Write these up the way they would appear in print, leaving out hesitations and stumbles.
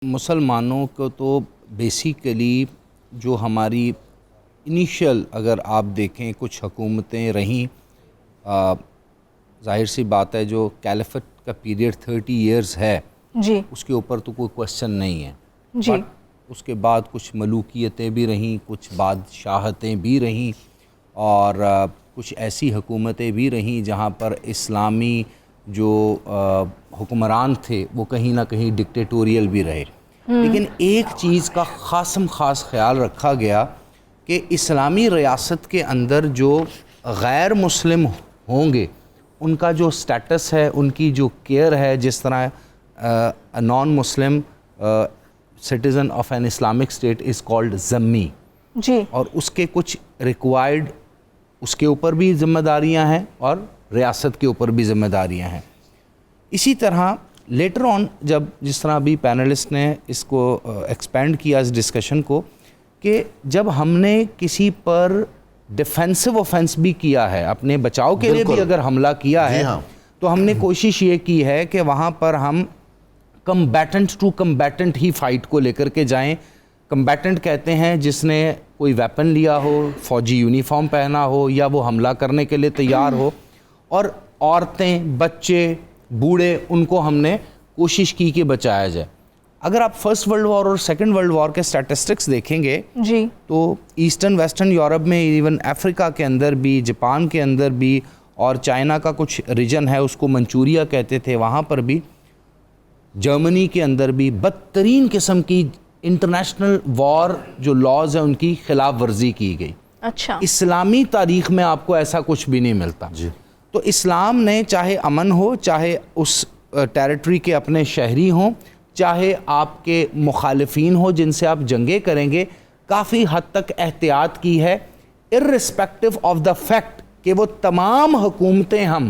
مسلمانوں کو تو بیسیکلی جو ہماری انیشل اگر آپ دیکھیں کچھ حکومتیں رہیں، ظاہر سی بات ہے جو کیلیفٹ کا پیریڈ 30 ایئرز ہے جی اس کے اوپر تو کوئی کوشچن نہیں ہے، جی بٹ اس کے بعد کچھ ملوکیتیں بھی رہیں، کچھ بادشاہتیں بھی رہیں اور کچھ ایسی حکومتیں بھی رہیں جہاں پر اسلامی جو حکمران تھے وہ کہیں نہ کہیں ڈکٹیٹوریل بھی رہے، لیکن ایک چیز کا خاص خیال رکھا گیا کہ اسلامی ریاست کے اندر جو غیر مسلم ہوں گے ان کا جو سٹیٹس ہے، ان کی جو کیئر ہے، جس طرح non Muslim citizen of an Islamic state is called ذمی، جی اور اس کے کچھ ریکوائرڈ اس کے اوپر بھی ذمہ داریاں ہیں اور ریاست کے اوپر بھی ذمہ داریاں ہیں۔ اسی طرح لیٹر آن جب جس طرح ابھی پینلسٹ نے اس کو ایکسپینڈ کیا اس ڈسکشن کو، کہ جب ہم نے کسی پر ڈیفینسو آفینس بھی کیا ہے، اپنے بچاؤ کے لیے بھی اگر حملہ کیا ہے تو ہم نے کوشش یہ کی ہے کہ وہاں پر ہم کمبیٹنٹ ٹو کمبیٹنٹ ہی فائٹ کو لے کر کے جائیں۔ کمبیٹنٹ کہتے ہیں جس نے کوئی ویپن لیا ہو، فوجی یونیفارم پہنا ہو یا وہ حملہ کرنے کے لیے تیار ہو، اور عورتیں، بچے، بوڑھے، ان کو ہم نے کوشش کی کہ بچایا جائے۔ اگر آپ فرسٹ ورلڈ وار اور سیکنڈ ورلڈ وار کے سٹیٹسٹکس دیکھیں گے جی تو ایسٹرن ویسٹرن یورپ میں، ایون افریقہ کے اندر بھی، جاپان کے اندر بھی، اور چائنا کا کچھ ریجن ہے اس کو منچوریا کہتے تھے، وہاں پر بھی، جرمنی کے اندر بھی بدترین قسم کی انٹرنیشنل وار جو لاز ہیں ان کی خلاف ورزی کی گئی۔ اچھا، اسلامی تاریخ میں آپ کو ایسا کچھ بھی نہیں ملتا۔ تو اسلام نے چاہے امن ہو، چاہے اس ٹیریٹری کے اپنے شہری ہوں، چاہے آپ کے مخالفین ہوں جن سے آپ جنگیں کریں گے، کافی حد تک احتیاط کی ہے، اررسپیکٹو آف دا فیکٹ کہ وہ تمام حکومتیں ہم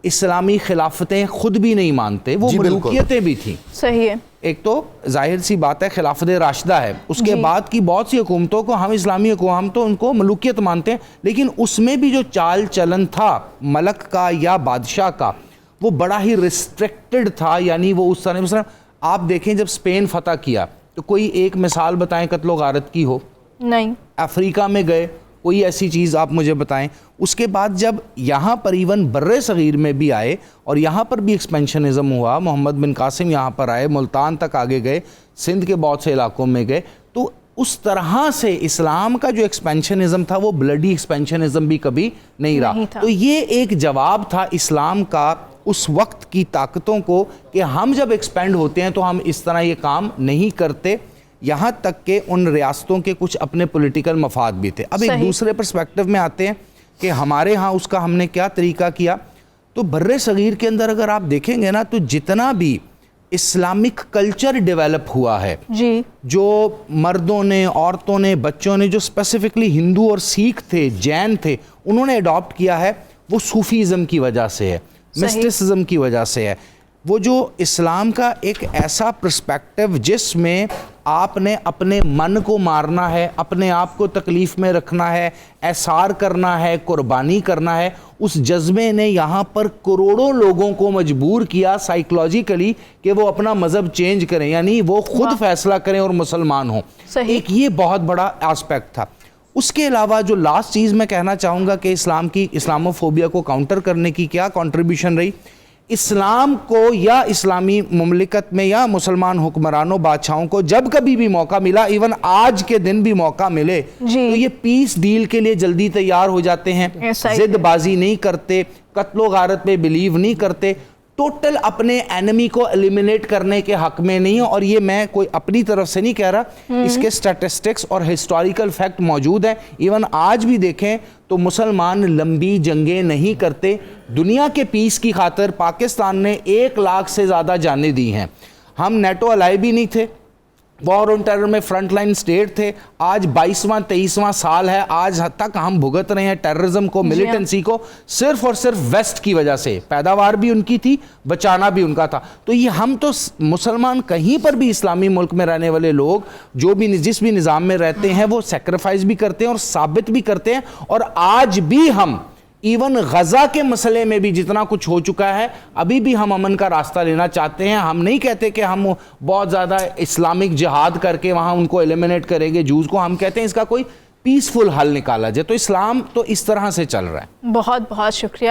اسلامی خلافتیں خود بھی نہیں مانتے، وہ ملوکیتیں بھی تھیں۔ صحیح ہے۔ ایک تو ظاہر سی بات ہے خلافت راشدہ ہے، اس کے بعد کی بہت سی حکومتوں کو ہم اسلامی ہم تو ان کو ملوکیت مانتے ہیں، لیکن اس میں بھی جو چال چلن تھا ملک کا یا بادشاہ کا وہ بڑا ہی ریسٹرکٹڈ تھا، یعنی وہ اس طرح مثلا آپ دیکھیں جب اسپین فتح کیا تو کوئی ایک مثال بتائیں قتل و غارت کی ہو؟ نہیں۔ افریقہ میں گئے، کوئی ایسی چیز آپ مجھے بتائیں؟ اس کے بعد جب یہاں پر ایون بر صغیر میں بھی آئے اور یہاں پر بھی ایکسپینشنزم ہوا، محمد بن قاسم یہاں پر آئے، ملتان تک آگے گئے، سندھ کے بہت سے علاقوں میں گئے، تو اس طرح سے اسلام کا جو ایکسپینشنزم تھا وہ بلڈی ایکسپینشنزم بھی کبھی نہیں رہا۔ تو یہ ایک جواب تھا اسلام کا اس وقت کی طاقتوں کو کہ ہم جب ایکسپینڈ ہوتے ہیں تو ہم اس طرح یہ کام نہیں کرتے، یہاں تک کہ ان ریاستوں کے کچھ اپنے پولیٹیکل مفاد بھی تھے۔ اب ایک دوسرے پرسپیکٹو میں آتے ہیں کہ ہمارے ہاں اس کا ہم نے کیا طریقہ کیا۔ تو بر صغیر کے اندر اگر آپ دیکھیں گے نا تو جتنا بھی اسلامک کلچر ڈیولپ ہوا ہے، جی جو مردوں نے، عورتوں نے، بچوں نے، جو اسپیسیفکلی ہندو اور سکھ تھے، جین تھے، انہوں نے اڈاپٹ کیا ہے، وہ صوفیزم کی وجہ سے ہے، مسٹسزم کی وجہ سے ہے۔ وہ جو اسلام کا ایک ایسا پرسپیکٹو جس میں آپ نے اپنے من کو مارنا ہے، اپنے آپ کو تکلیف میں رکھنا ہے، احسار کرنا ہے، قربانی کرنا ہے، اس جذبے نے یہاں پر کروڑوں لوگوں کو مجبور کیا سائیکولوجیکلی کہ وہ اپنا مذہب چینج کریں، یعنی وہ خود فیصلہ کریں اور مسلمان ہوں۔ ایک یہ بہت بڑا آسپیکٹ تھا۔ اس کے علاوہ جو لاسٹ چیز میں کہنا چاہوں گا کہ اسلام کی اسلاموفوبیا کو کاؤنٹر کرنے کی کیا کنٹریبیوشن رہی، اسلام کو یا اسلامی مملکت میں یا مسلمان حکمرانوں بادشاہوں کو جب کبھی بھی موقع ملا، ایون آج کے دن بھی موقع ملے، تو یہ پیس ڈیل کے لیے جلدی تیار ہو جاتے ہیں، ضد بازی نہیں کرتے، قتل و غارت پہ بلیو نہیں کرتے، ٹوٹل اپنے اینمی کو ایلیمینیٹ کرنے کے حق میں نہیں، اور یہ میں کوئی اپنی طرف سے نہیں کہہ رہا، اس کے سٹیٹسٹکس اور ہسٹوریکل فیکٹ موجود ہیں۔ ایون آج بھی دیکھیں تو مسلمان لمبی جنگیں نہیں کرتے، دنیا کے پیس کی خاطر پاکستان نے 1 لاکھ سے زیادہ جانیں دی ہیں۔ ہم نیٹو الائی بھی نہیں تھے، وار آن ٹیرر میں فرنٹ لائن سٹیٹ تھے، آج 22واں 23واں سال ہے، آج حد تک ہم بھگت رہے ہیں ٹیررزم کو، ملیٹنسی کو، صرف اور صرف ویسٹ کی وجہ سے۔ پیداوار بھی ان کی تھی، بچانا بھی ان کا تھا۔ تو یہ ہم تو مسلمان کہیں پر بھی اسلامی ملک میں رہنے والے لوگ جو بھی جس بھی نظام میں رہتے ہیں وہ سیکریفائز بھی کرتے ہیں اور ثابت بھی کرتے ہیں، اور آج بھی ہم ایون غزہ کے مسئلے میں بھی جتنا کچھ ہو چکا ہے ابھی بھی ہم امن کا راستہ لینا چاہتے ہیں. ہم نہیں کہتے کہ ہم بہت زیادہ اسلامک جہاد کر کے وہاں ان کو ایلیمنیٹ کریں گے جوز کو. ہم کہتے ہیں اس کا کوئی پیسفل حل نکالا جائے. تو اسلام تو اس طرح سے چل رہا ہے. بہت بہت شکریہ.